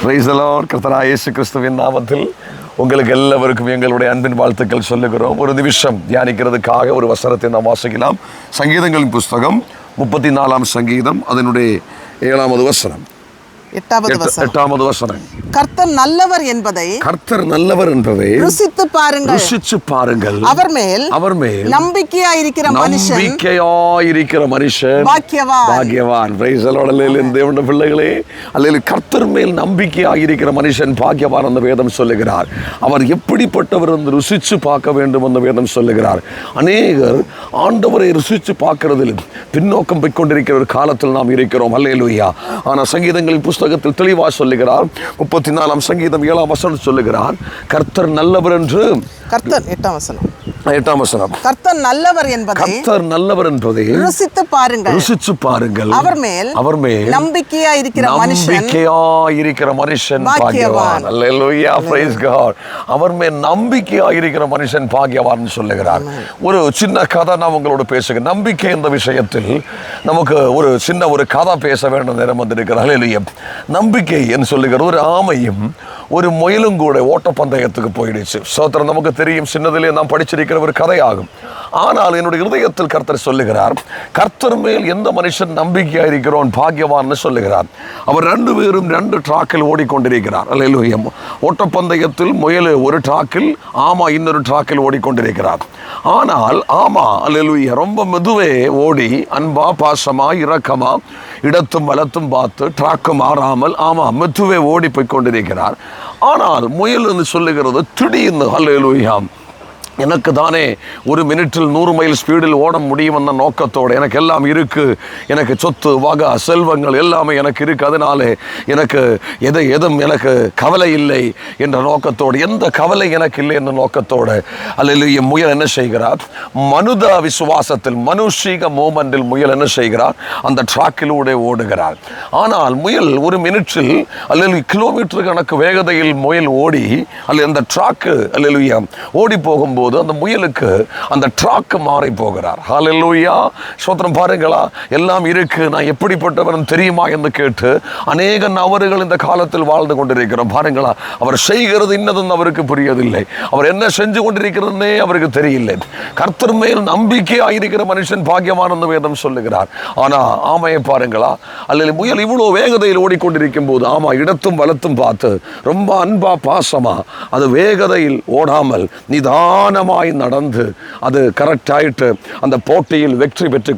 Praise the Lord. கர்த்தராகிய இயேசு கிறிஸ்துவின் நாமத்தில் உங்களுக்கு எல்லாருக்கும் எங்களுடைய அன்பின் வாழ்த்துக்கள் சொல்லுகிறோம். ஒரு நிமிஷம் தியானிக்கிறதுக்காக ஒரு வசனத்தை நாம் வாசிக்கலாம். சங்கீதங்களின் புஸ்தகம் 34ஆம் சங்கீதம், அதனுடைய 7வது வசனம், 8வது வசனம். கர்த்தர் நல்லவர் என்பதை ருசித்து பாருங்கள். அவர் மேல் நம்பிக்கையாயிருக்கிற மனுஷன் பாக்கியவான். Praise the Lord. தேவனுடைய பிள்ளைகளே, அல்லேலூயா. கர்த்தர் மேல் நம்பிக்கையாயிருக்கிற மனுஷன் பாக்கியவான் என்று வேதம் சொல்லுகிறார். அவர் எப்படிப்பட்டவர் என்று ருசிச்சு பார்க்க வேண்டும் என்று வேதம் சொல்லுகிறார். அநேகர் ஆண்டவரை ருசிச்சு பார்க்கிறதில் பின்னோக்கம் போய் கொண்டிருக்கிற ஒரு காலத்தில் நாம் இருக்கிறோம். அல்லேலூயா. ஆனால் சங்கீதங்களின் புஸ்தகத்தில் தெளிவாக சொல்லுகிறார். 34ஆம் சங்கீதம் 7ஆம் வசனம் சொல்லுகிறார், கர்த்தர் நல்லவர் என்று. கர்த்தர் 8ஆம் வசனம். கர்த்தர் நல்லவர் என்பதை ருசித்து பாருங்கள். அவர் மேல் நம்பிக்கையாயிருக்கிற மனுஷன் பாக்கியவான். அல்லேலூயா. Price God. அவர் மேல் நம்பிக்கையாயிருக்கிற மனுஷன் பாக்கியவான் சொல்லுகிறார். ஒரு சின்ன கதை நான் உங்களோட பேசுகிறேன். நம்பிக்கை என்ற விஷயத்தில் நமக்கு ஒரு சின்ன கதை பேச வேண்டும் நேரம் வந்திருக்கிறார். அல்லேலூயா. நம்பிக்கை என்று சொல்லுகிற ஒரு ஆமையும் ஒரு முயலும் கூட ஓட்டப்பந்தயத்துக்கு போயிடுச்சு. சோத்திரம். நமக்கு தெரியும், சின்னதிலே நாம் படிச்சிருக்கிற ஒரு கதையாகும். ஆனால் என்னுடைய இருதயத்தில் கர்த்தர் சொல்லுகிறார், கர்த்தர் மேல் எந்த மனுஷன் நம்பிக்கையாக இருக்கிறோன் பாக்கியவான்னு சொல்லுகிறார். அவர் 2 பேரும் 2 டிராக்கில் ஓடிக்கொண்டிருக்கிறார். அல்லேலூயா. ஓட்டப்பந்தயத்தில் முயல் ஒரு டிராக்கில், ஆமா இன்னொரு டிராக்கில் ஓடிக்கொண்டிருக்கிறார். ஆனால் ஆமா, அல்லேலூயா, ரொம்ப மெதுவே ஓடி அன்பா பாசமா இரக்கமா இடத்தும் வலத்தும் பார்த்து டிராக்கு மாறாமல் ஆமா மெதுவே ஓடி போய் கொண்டிருக்கிறார். ஆனால் முயல் என்று சொல்லுகிறது திடீர்னு, அல்லேலூயா, எனக்கு தானே 1 மினிட்டில் 100 மைல் ஸ்பீடில் ஓட முடியும் என்ற நோக்கத்தோடு, எனக்கு எல்லாம் இருக்குது, எனக்கு சொத்து வகை செல்வங்கள் எல்லாமே எனக்கு இருக்குது, அதனாலே எனக்கு எதுவும் எனக்கு கவலை இல்லை என்ற நோக்கத்தோடு, எந்த கவலை எனக்கு இல்லை என்ற நோக்கத்தோடு அல்லேலூயா முயல் என்ன செய்கிறார்? மனுத விசுவாசத்தில், மனுஷீக மூமெண்டில் முயல் என்ன செய்கிறார்? அந்த ட்ராக்கிலூടെ ஓடுகிறார். ஆனால் முயல் 1 மினிட்டில் அல்லேலூயா கிலோமீட்டர் கணக்கு வேகதையில் முயல் ஓடி அந்த ட்ராக்கு அல்லேலூயா ஓடி போகும்போது அந்த முயலுக்கு அந்த ட்ராக் மாறி போகிறார். ஹல்லேலூயா. ஸ்தோத்திரம். பாருங்களா, எல்லாம் இருக்கு, நான் எப்படிப்பட்டவன் தெரியுமா என்று கேட்டு அநேக நபர்கள் இந்த காலத்தில் வாழ்ந்து கொண்டிருக்கிறோம். பாருங்களா, அவர் செய்கிறது இன்னதும் அவருக்கு புரியவில்லை, அவர் என்ன செஞ்சு கொண்டிருக்கிறதுனே அவருக்கு தெரியல. கர்த்தர் மேல் நம்பிக்கையாயிருக்கிற மனுஷன் பாக்கியவான் என்று வேதம் சொல்லுகிறார். ஆனா ஆமையை பாருங்களா, அல்லது முயல் இவ்வளவு வேகதையில் ஓடிக்கொண்டிருக்கும் போது ஆமா இடத்தும் வலத்தும் பார்த்து ரொம்ப அன்பா பாசமா அது வேகதையில் ஓடாமல் நிதான நடந்து அது கரெக்ட் ஆயிட்டு அந்த போட்டியில் வெற்றி பெற்று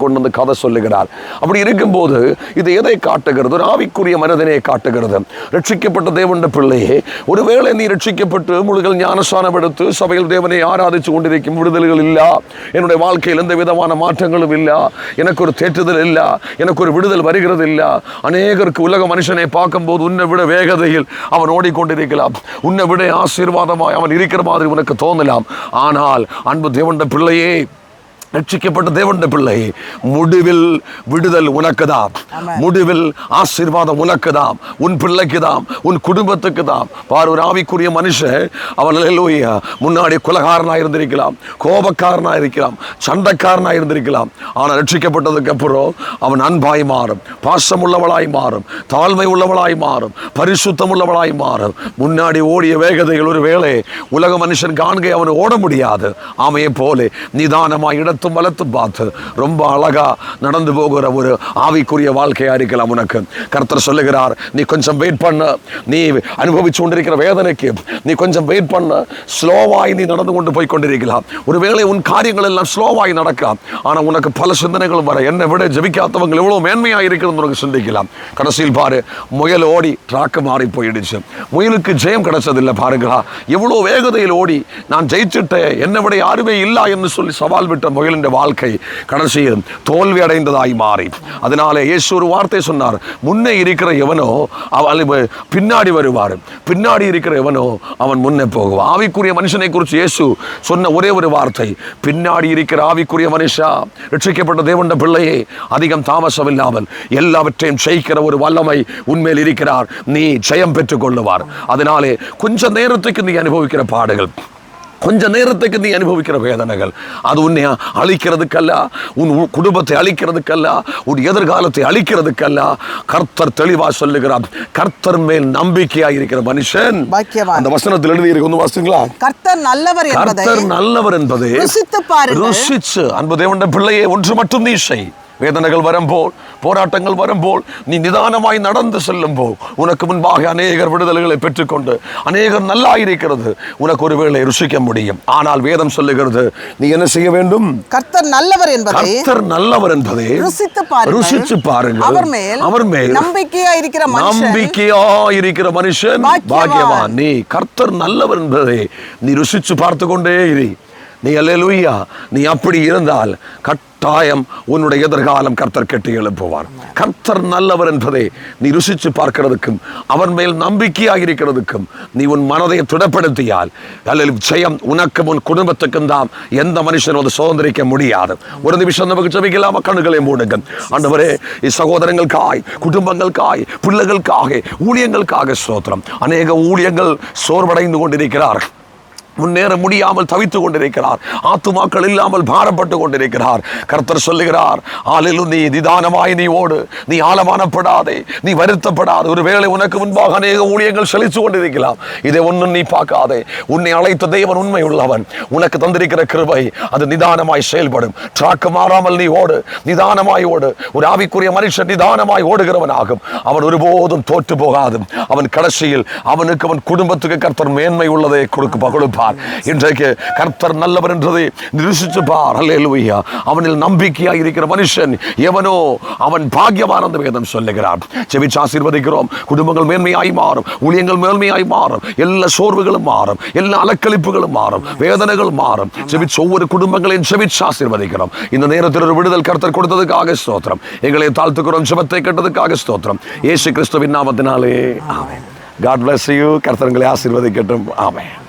கொண்டு கதை சொல்லுகிறார். அப்படி இருக்கும்போது இது எதை காட்டுகிறது? ஒரு ஆவிக்குரிய மனிதனை காட்டுகிறது. ரட்சிக்கப்பட்ட தேவனுடைய பிள்ளையே, ஒருவேளை நீ ரட்சிக்கப்பட்டு முழுகள் ஞானஸ்நானம் எடுத்து சபையில் தேவனை ஆராதிச்சு கொண்டிருக்கும், விடுதல்கள் இல்ல, என்னுடைய வாழ்க்கையில் எந்த விதமான மாற்றங்களும் இல்ல, எனக்கு ஒரு தேற்றுதல் இல்ல, எனக்கு ஒரு விடுதல் வருகிறது இல்ல. அநேகருக்கு உலக மனுஷனை பார்க்கும்போது உன்னை விட வேகதையில் அவன் ஓடிக்கொண்டிருக்கலாம், உன்னை விட ஆசீர்வாதமாய் அவன் இருக்கிற மாதிரி உனக்கு தோணலாம். ஆனால் அன்பு தேவனுடைய பிள்ளையே, ரட்சிக்கப்பட்ட தேவனுடைய பிள்ளை, முடிவில் விடுதல் உனக்குதான், முடிவில் ஆசீர்வாதம் உனக்குதான், உன் பிள்ளைக்குதான், உன் குடும்பத்துக்கு தான். பார், ஒரு ஆவிக்குரிய மனுஷன் அவன் அல்லேலூயா முன்னாடி குலகாரனாக இருந்திருக்கலாம், கோபக்காரனாக இருக்கலாம், சண்டைக்காரனாக இருந்திருக்கலாம். ஆனால் ரட்சிக்கப்பட்டதுக்கு அப்புறம் அவன் அன்பாய் மாறும், பாசம் உள்ளவளாய் மாறும், தாழ்மை உள்ளவளாய் மாறும், பரிசுத்தம் உள்ளவளாய் மாறும். முன்னாடி ஓடிய வேகதைகள் ஒரு வேளை உலக மனுஷன் காண்கை அவன் ஓட முடியாது. ஆமையை போல நிதானமாய் இடத்தும் வலத்தும் பார்த்து ரொம்ப அழகா நடந்து போகிற ஒரு ஆவிக்குரிய வாழ்க்கையா இருக்கலாம் உனக்கு. கர்த்தர் சொல்லுகிறார், நீ கொஞ்சம் வெயிட் பண்ண, நீ அனுபவிச்சு கொண்டிருக்கிற வேதனைக்கு நீ கொஞ்சம் வெயிட் பண்ண, ஸ்லோவாய் நீ நடந்து கொண்டு போய் கொண்டிருக்கலாம். ஒருவேளை உன் காரியங்கள் எல்லாம் ஸ்லோவாய் நடக்கலாம், ஆனா உனக்கு பல சிந்தனைகளும் வர, என்னை விட ஜெபிக்காதவங்க எவ்வளவு மேன்மையா இருக்கிறது உனக்கு சிந்திக்கலாம். கடைசியில் பாரு, முயல் ஓடி ட்ராக்கு மாறி போயிடுச்சு. முயலுக்கு ஜெயம் கிடைச்சதில்லை. பாருங்களா, எவ்வளவு வேகதையில் ஓடி நான் ஜெயிச்சுட்டேன், என்னை விட யாருமே இல்லா என்று சொல்லி சவால் விட்ட முயல் வாழ்க்கை கடைசியில் தோல்வி அடைந்ததாய் மாறி. அதனாலே இயேசு ஒரு வார்த்தை சொன்னார், முன்னே இருக்கிற எவனோ அவன் பின்னாடி வருவார், பின்னாடி இருக்கிற எவனோ அவன் முன்னே போகுவான். ஆவிக்குரிய மனுஷனை குறித்து இயேசு சொன்ன ஒரே ஒரு வார்த்தை, பின்னாடி இருக்கிற ஆவிக்குரிய மனுஷா, ரட்சிக்கப்பட்ட தேவனுடைய பிள்ளையே, அதிகம் தாமசம் இல்லாமல் எல்லாவற்றையும் ஜெயிக்கிற ஒரு வல்லமை உன்மேல் இருக்கிறார், நீ ஜெயம் பெற்றுக் கொள்ளுவார். அதனாலே கொஞ்ச நேரத்துக்கு நீ அனுபவிக்கிற பாடுகள், கொஞ்ச நேரத்துக்கு நீ அனுபவிக்கிற வேதனைகள் அது உன்னை அழிக்கிறதுக்கல்ல, உன் குடும்பத்தை அழிக்கிறதுக்கல்ல, உன் எதிர்காலத்தை அழிக்கிறதுக்கல்ல. கர்த்தர் தெளிவா சொல்லுகிறார், கர்த்தர் மேல் நம்பிக்கையா இருக்கிற மனுஷன் பாக்கியவான். அந்த வசனத்தில் எழுதி இருக்கு, வாசிங்களா? கர்த்தர் நல்லவர் என்பதை ருசிச்சு அன்பு தேவனுடைய பிள்ளையே ஒன்று மட்டும் நீ செய். வேதனைகள் வரும்போல், போராட்டங்கள் வரும்போல், நீ நிதானமாய் நடந்து செல்லும் போல் உனக்கு முன்பாக அநேகர் விடுதலைகளை பெற்றுக்கொண்டு அநேகர் நல்லா இருக்கிறது உனக்கு ஒருவேளை ருசிக்க முடியும். ஆனால் வேதம் சொல்லுகிறது நீ என்ன செய்ய வேண்டும்? கர்த்தர் நல்லவர் என்பதை ருசித்து பாருங்கள். அவர் மேல் நம்பிக்கையா இருக்கிற மனுஷன் பாக்கியவான். நீ கர்த்தர் நல்லவர் என்பதை நீ ருசிச்சு பார்த்து கொண்டே இரு. நீ அல்லேலூயா, நீ அப்படி இருந்தால் கட்டாயம் உன்னுடைய எதிர்காலம் கர்த்தர் கட்டி எழுப்புவார். கர்த்தர் நல்லவர் என்பதை நீ ருசிச்சு பார்க்கிறதுக்கும் அவன் மேல் நம்பிக்கையாக இருக்கிறதுக்கும் நீ உன் மனதை திடப்படுத்தியால் ஜெயம் உனக்கும் உன் குடும்பத்துக்கும் தான். எந்த மனுஷனும் அதை சுதந்திரிக்க முடியாது. ஒரு நிமிஷம் நமக்கு ஜெபிக்கலாமா? கண்ணுகளை மூடுங்க. ஆண்டவரே, சகோதரங்களுக்காய், குடும்பங்களுக்காய், பிள்ளைகளுக்காக, ஊழியங்களுக்காக ஸ்தோத்திரம். அநேக ஊழியங்கள் சோர்வடைந்து கொண்டிருக்கிறார், முன்னேற முடியாமல் தவித்துக் கொண்டிருக்கிறார், ஆத்துமாக்கள் இல்லாமல் பாரப்பட்டு கொண்டிருக்கிறார். கர்த்தர் சொல்லுகிறார், ஆளிலும் நீ நிதானமாய் நீ ஓடு, நீ ஆழமானப்படாதே, நீ வருத்தப்படாது. ஒருவேளை உனக்கு முன்பாக அநேக ஊழியங்கள் செழித்து கொண்டிருக்கலாம், இதை ஒன்றும் நீ பார்க்காதே. உன்னை அழைத்த தேவன் உண்மை உள்ளவன். உனக்கு தந்திருக்கிற கிருபை அது நிதானமாய் செயல்படும். ட்ராக்கு மாறாமல் நீ ஓடு, நிதானமாய் ஓடு. ஒரு ஆவிக்குரிய மனுஷன் நிதானமாய் ஓடுகிறவனாகும். அவன் ஒருபோதும் தோற்று போகாது. அவன் கடைசியில் அவனுக்கு அவன் குடும்பத்துக்கு கர்த்தர் மேன்மை உள்ளதை கொடுப்பார். இன்றைக்கு கர்த்தர் நல்லவர் என்றதை நிரூபித்து பார். அல்லேலூயா. அவனில் நம்பிக்கையாக இருக்கிற மனுஷன் எவனோ அவன் பாக்கியவான் என்று வேதம் சொல்லுகிறார். ஜெபிச்சு ஆசீர்வதிக்கிறோம். குடும்பங்கள் மேன்மையாய் மாறும், ஊழியங்கள் மேன்மையாய் மாறும், எல்லா சோர்வுகளும் மாறும், எல்லா அலக்களிப்புகளும் மாறும், வேதனைகள் மாறும். ஜெபிச்சு ஒவ்வொரு குடும்பங்களையும் ஜெபிச்சு ஆசீர்வதிக்கிறோம். இந்த நேரத்தில் ஒரு விடுதல் கர்த்தர் கொடுத்ததுக்காக ஸ்தோத்திரம். எங்களை தாழ்த்துக்கிறோம். ஜெபத்தை கேட்டதுக்காக ஸ்தோத்திரம். இயேசு கிறிஸ்துவின் நாமத்தினாலே ஆமென். God bless you. கர்த்தர் உங்களை ஆசீர்வதிக்கட்டும். ஆமென்.